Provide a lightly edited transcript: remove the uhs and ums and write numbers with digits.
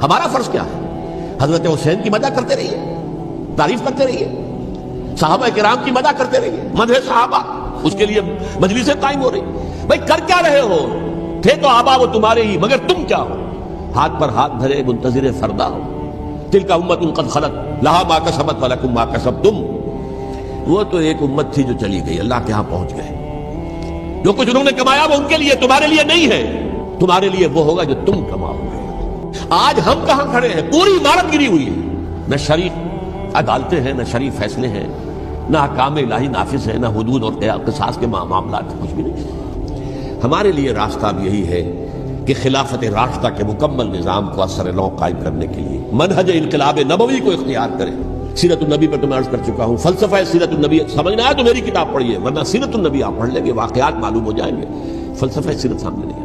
हमारा फर्ज क्या है? हजरत हुसैन की मदद करते रहिए, तारीफ करते रहिए, सहाबा किराम की मदद करते रहिए, मदह सहाबा, उसके लिए मजलिसें कायम हो रही। भाई कर क्या रहे हो? थे तो आबा वो तुम्हारे ही, मगर तुम क्या हो? हाथ पर हाथ धरे मुंतजिर फरदा हो। तिल का उम्मतुन कद खलत लहा मा कसबत वलकुम मा कसबतुम। वो तो एक उम्मत थी जो चली गई, अल्लाह के यहां पहुंच गए। जो कुछ उन्होंने कमाया वो उनके लिए, तुम्हारे लिए नहीं है। तुम्हारे लिए वो होगा जो तुम कमाओगे। आज हम कहां खड़े हैं? पूरी इमारत गिरी हुई है। न शरीफ अदालतें हैं, न शरीफ फैसले हैं, न अहकाम इलाही नाफिज है, न हुदूद और क़िसास के मामला, कुछ भी नहीं। हमारे लिए रास्ता अब यही है कि खिलाफत राशिदा के मुकम्मल निज़ाम को असर नौ कायम करने के लिए मनहज इनकलाब नबवी को इख्तियार करें। सीरतुन नबी पर तो मैं अर्ज कर चुका हूं, फलसफा सीरतुन नबी समझना है तो मेरी किताब पढ़िए, वरना सीरतुन नबी आप पढ़ लेंगे, वाकयात मालूम हो जाएंगे, फलसफा सीरत सामने नहीं।